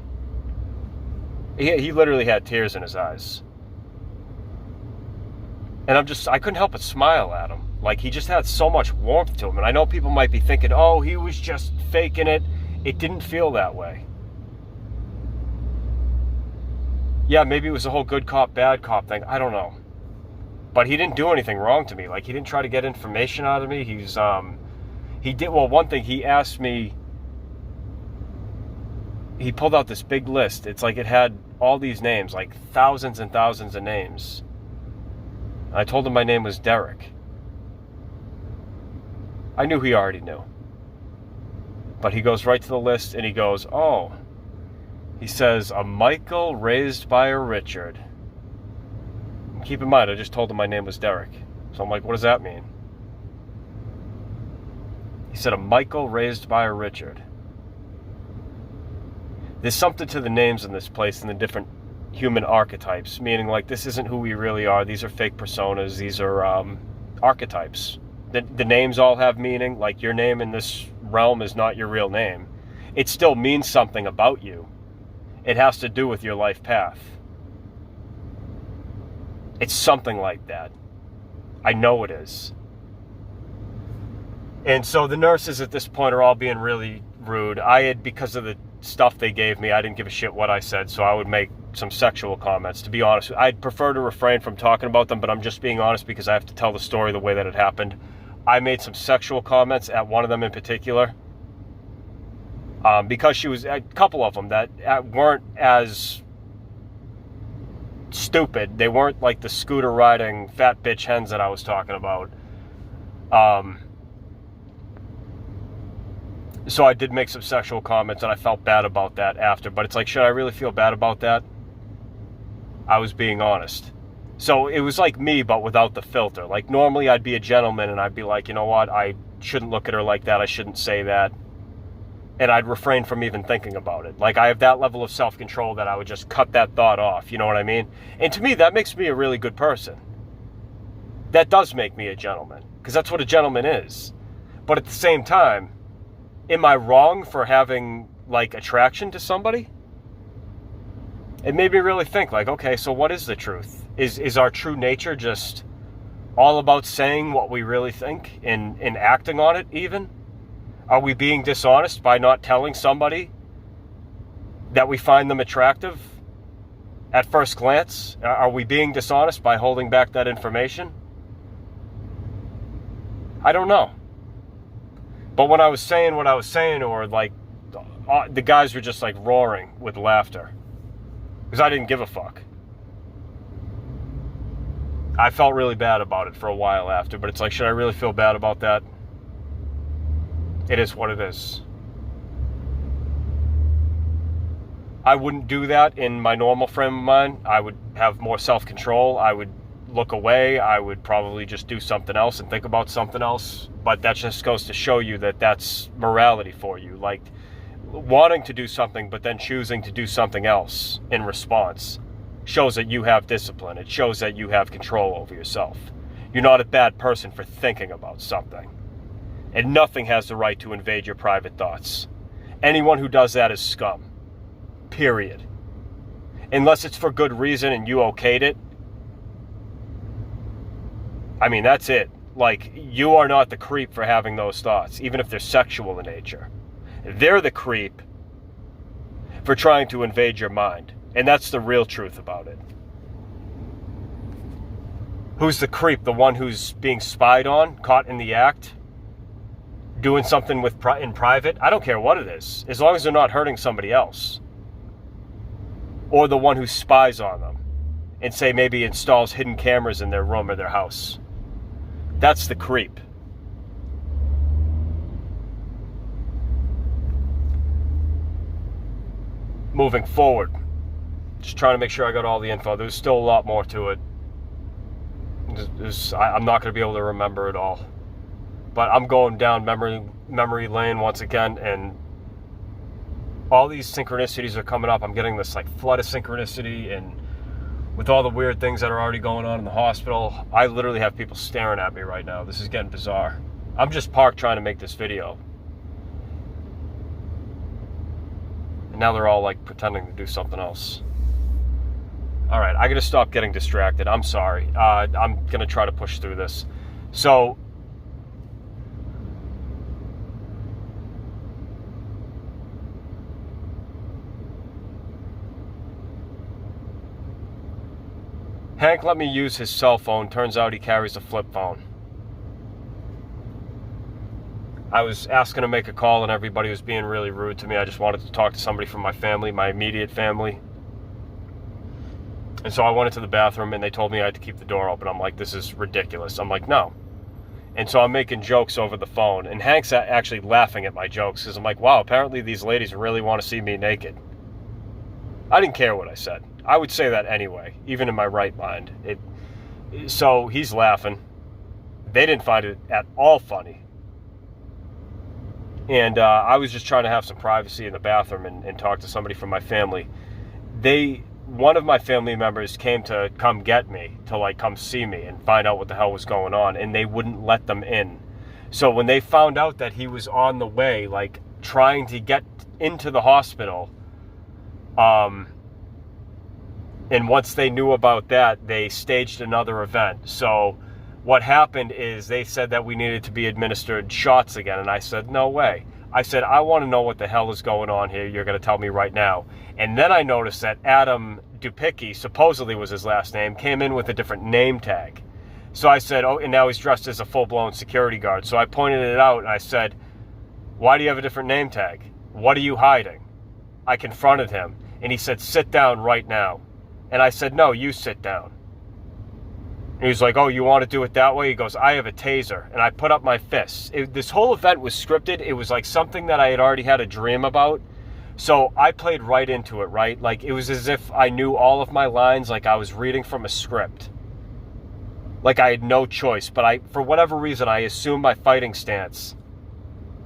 He literally had tears in his eyes. And I couldn't help but smile at him. Like, he just had so much warmth to him. And I know people might be thinking, oh, he was just faking it. It didn't feel that way. Yeah, maybe it was the whole good cop, bad cop thing. I don't know. But he didn't do anything wrong to me. Like, he didn't try to get information out of me. He did, well, one thing, he asked me, he pulled out this big list. It's like it had all these names, like thousands and thousands of names. I told him my name was Derek. I knew he already knew. But he goes right to the list and he goes, oh, he says, a Michael raised by a Richard. And keep in mind, I just told him my name was Derek. So I'm like, what does that mean? He said, a Michael raised by a Richard. There's something to the names in this place and the different human archetypes, meaning like this isn't who we really are. These are fake personas. These are archetypes. The names all have meaning. Like your name in this realm is not your real name. It still means something about you. It has to do with your life path. It's something like that. I know it is. And so the nurses at this point are all being really rude. Because of the stuff they gave me, I didn't give a shit what I said, so I would make some sexual comments. To be honest, I'd prefer to refrain from talking about them, but I'm just being honest because I have to tell the story the way that it happened. I made some sexual comments at one of them in particular, because she was, a couple of them that weren't as stupid. They weren't like the scooter riding fat bitch hens that I was talking about. So I did make some sexual comments, and I felt bad about that after. But it's like, should I really feel bad about that? I was being honest. So it was like me, but without the filter. Like normally I'd be a gentleman, and I'd be like, you know what? I shouldn't look at her like that. I shouldn't say that. And I'd refrain from even thinking about it. Like I have that level of self-control that I would just cut that thought off. You know what I mean? And to me, that makes me a really good person. That does make me a gentleman, because that's what a gentleman is. But at the same time, am I wrong for having, like, attraction to somebody? It made me really think, like, okay, so what is the truth? Is our true nature just all about saying what we really think and acting on it, even? Are we being dishonest by not telling somebody that we find them attractive at first glance? Are we being dishonest by holding back that information? I don't know. But when I was saying what I was saying, or like, the guys were just like roaring with laughter. Because I didn't give a fuck. I felt really bad about it for a while after, but it's like, should I really feel bad about that? It is what it is. I wouldn't do that in my normal frame of mind. I would have more self-control. I would look away. I would probably just do something else and think about something else. But that just goes to show you that that's morality for you. Like wanting to do something, but then choosing to do something else in response. shows that you have discipline. It shows that you have control over yourself. You're not a bad person for thinking about something. And nothing has the right to invade your private thoughts. Anyone who does that is scum. Period. Unless it's for good reason and you okayed it. I mean, that's it. Like, you are not the creep for having those thoughts, even if they're sexual in nature. They're the creep for trying to invade your mind. And that's the real truth about it. Who's the creep? The one who's being spied on, caught in the act, doing something in private? I don't care what it is, as long as they're not hurting somebody else. Or the one who spies on them and say maybe installs hidden cameras in their room or their house. That's the creep. Moving forward, just trying to make sure I got all the info. There's still a lot more to it. I'm not going to be able to remember it all. But I'm going down memory lane once again, and all these synchronicities are coming up. I'm getting this like flood of synchronicity, and with all the weird things that are already going on in the hospital, I literally have people staring at me right now. This is getting bizarre. I'm just parked trying to make this video. And now they're all like pretending to do something else. All right, I gotta stop getting distracted. I'm sorry. I'm gonna try to push through this. So, Hank let me use his cell phone. Turns out he carries a flip phone. I was asking to make a call and everybody was being really rude to me. I just wanted to talk to somebody from my family, my immediate family. And so I went into the bathroom and they told me I had to keep the door open. I'm like, this is ridiculous. I'm like, no. And so I'm making jokes over the phone. And Hank's actually laughing at my jokes because I'm like, wow, apparently these ladies really want to see me naked. I didn't care what I said. I would say that anyway, even in my right mind. So he's laughing. They didn't find it at all funny. And I was just trying to have some privacy in the bathroom and talk to somebody from my family. One of my family members came to come get me, to like come see me and find out what the hell was going on, and they wouldn't let them in. So when they found out that he was on the way, like trying to get into the hospital, and once they knew about that, they staged another event. So what happened is they said that we needed to be administered shots again, and I said, no way. I said, I want to know what the hell is going on here. You're going to tell me right now. And then I noticed that Adam Dupicki, supposedly was his last name, came in with a different name tag. So I said, oh, and now he's dressed as a full-blown security guard. So I pointed it out and I said, why do you have a different name tag? What are you hiding? I confronted him and he said, sit down right now. And I said, no, you sit down. And he was like, oh, you want to do it that way? He goes, I have a taser. And I put up my fists. This whole event was scripted. It was like something that I had already had a dream about. So I played right into it, right? Like it was as if I knew all of my lines, like I was reading from a script. Like I had no choice. But for whatever reason, I assumed my fighting stance.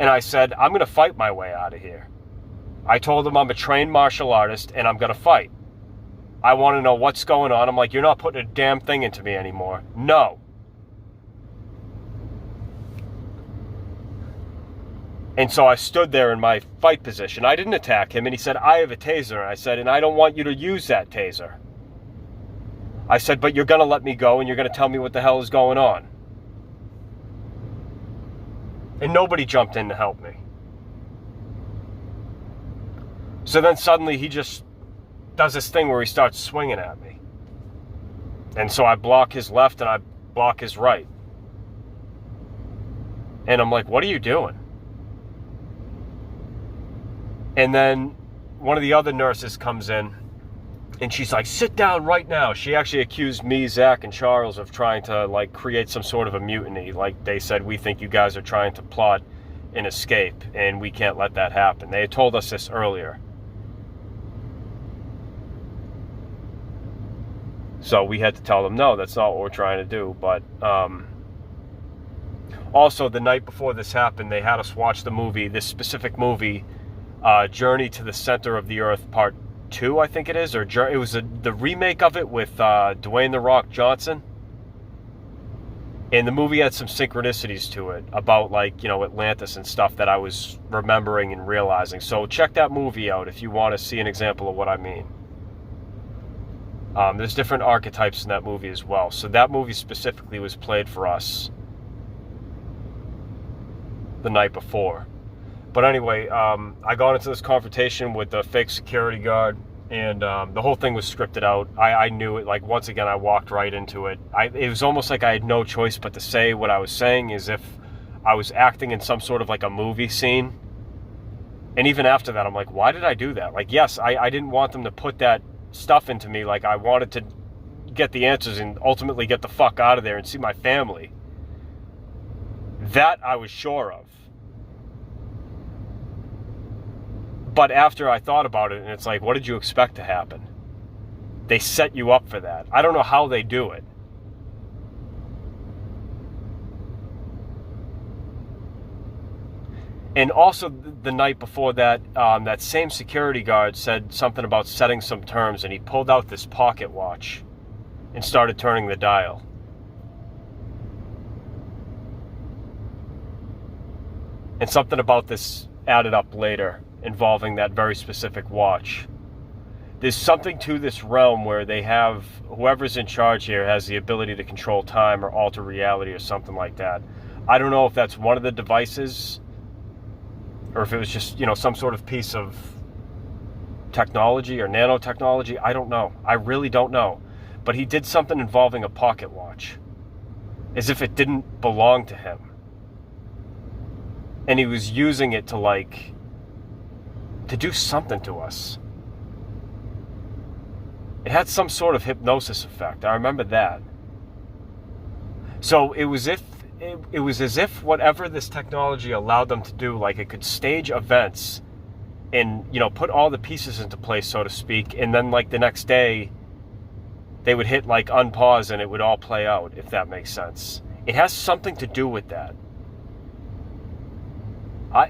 And I said, I'm going to fight my way out of here. I told him I'm a trained martial artist and I'm going to fight. I want to know what's going on. I'm like, you're not putting a damn thing into me anymore. No. And so I stood there in my fight position. I didn't attack him, and he said, I have a taser. And I said, and I don't want you to use that taser. I said, but you're going to let me go, and you're going to tell me what the hell is going on. And nobody jumped in to help me. So then suddenly he just does this thing where he starts swinging at me. And so I block his left and I block his right. And I'm like, what are you doing? And then one of the other nurses comes in and she's like, sit down right now. She actually accused me, Zach, and Charles of trying to like create some sort of a mutiny. Like they said, we think you guys are trying to plot an escape and we can't let that happen. They had told us this earlier. So we had to tell them, no, that's not what we're trying to do. But also the night before this happened, they had us watch the movie, this specific movie, Journey to the Center of the Earth Part 2, I think it is, or it was the remake of it with Dwayne "The Rock" Johnson. And the movie had some synchronicities to it about, like, you know, Atlantis and stuff that I was remembering and realizing. So check that movie out if you want to see an example of what I mean. There's different archetypes in that movie as well. So that movie specifically was played for us the night before. But anyway, I got into this confrontation with the fake security guard, and the whole thing was scripted out. I knew it. Like, once again, I walked right into it. It was almost like I had no choice but to say what I was saying, as if I was acting in some sort of like a movie scene. And even after that, I'm like, why did I do that? Like, yes, I didn't want them to put that stuff into me. Like, I wanted to get the answers and ultimately get the fuck out of there and see my family. That I was sure of. But after I thought about it, and it's like, what did you expect to happen? They set you up for that. I don't know how they do it. And also the night before that, that same security guard said something about setting some terms, and he pulled out this pocket watch and started turning the dial. And something about this added up later, involving that very specific watch. There's something to this realm where they have, whoever's in charge here has the ability to control time or alter reality or something like that. I don't know if that's one of the devices, or if it was just, you know, some sort of piece of technology or nanotechnology. I don't know. I really don't know. But he did something involving a pocket watch, as if it didn't belong to him. And he was using it to, like, to do something to us. It had some sort of hypnosis effect. I remember that. So it was as if whatever this technology allowed them to do, like, it could stage events and, you know, put all the pieces into place, so to speak, and then, like, the next day they would hit, like, unpause and it would all play out, if that makes sense. It has something to do with that.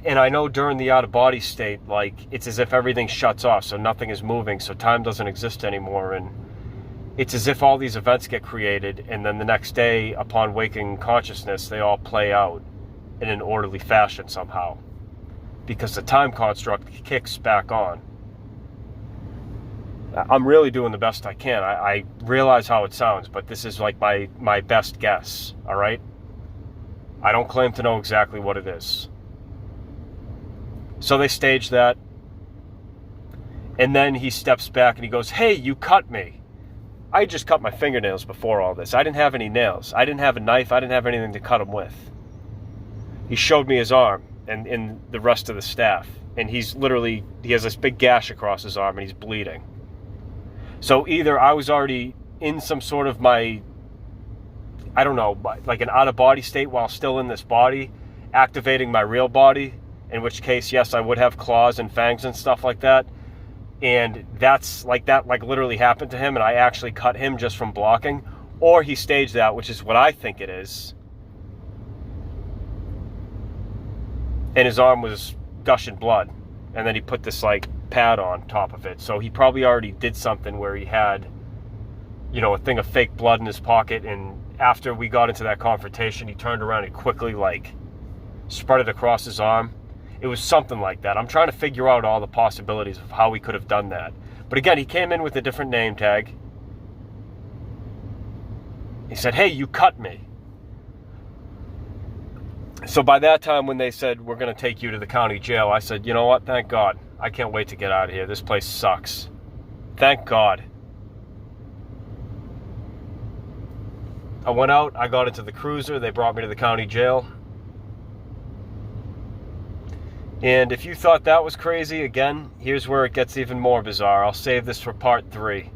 And I know during the out-of-body state, like, it's as if everything shuts off, so nothing is moving, so time doesn't exist anymore, and it's as if all these events get created, and then the next day, upon waking consciousness, they all play out in an orderly fashion somehow, because the time construct kicks back on. I'm really doing the best I can. I realize how it sounds, but this is like my best guess, all right? I don't claim to know exactly what it is. So they stage that, and then he steps back and he goes, "Hey, you cut me." I just cut my fingernails before all this. I didn't have any nails. I didn't have a knife. I didn't have anything to cut him with. He showed me his arm and the rest of the staff, and he has this big gash across his arm and he's bleeding. So either I was already in some sort of my, I don't know, like an out-of-body state while still in this body, activating my real body, in which case, yes, I would have claws and fangs and stuff like that. And that literally happened to him, and I actually cut him just from blocking. Or he staged that, which is what I think it is. And his arm was gushing blood. And then he put this, like, pad on top of it. So he probably already did something where he had, you know, a thing of fake blood in his pocket. And after we got into that confrontation, he turned around and quickly, like, spread it across his arm. It was something like that. I'm trying to figure out all the possibilities of how we could have done that. But again, he came in with a different name tag. He said, "Hey, you cut me." So by that time, when they said, "We're going to take you to the county jail," I said, "You know what? Thank God. I can't wait to get out of here. This place sucks. Thank God." I went out. I got into the cruiser. They brought me to the county jail. And if you thought that was crazy, again, here's where it gets even more bizarre. I'll save this for part 3.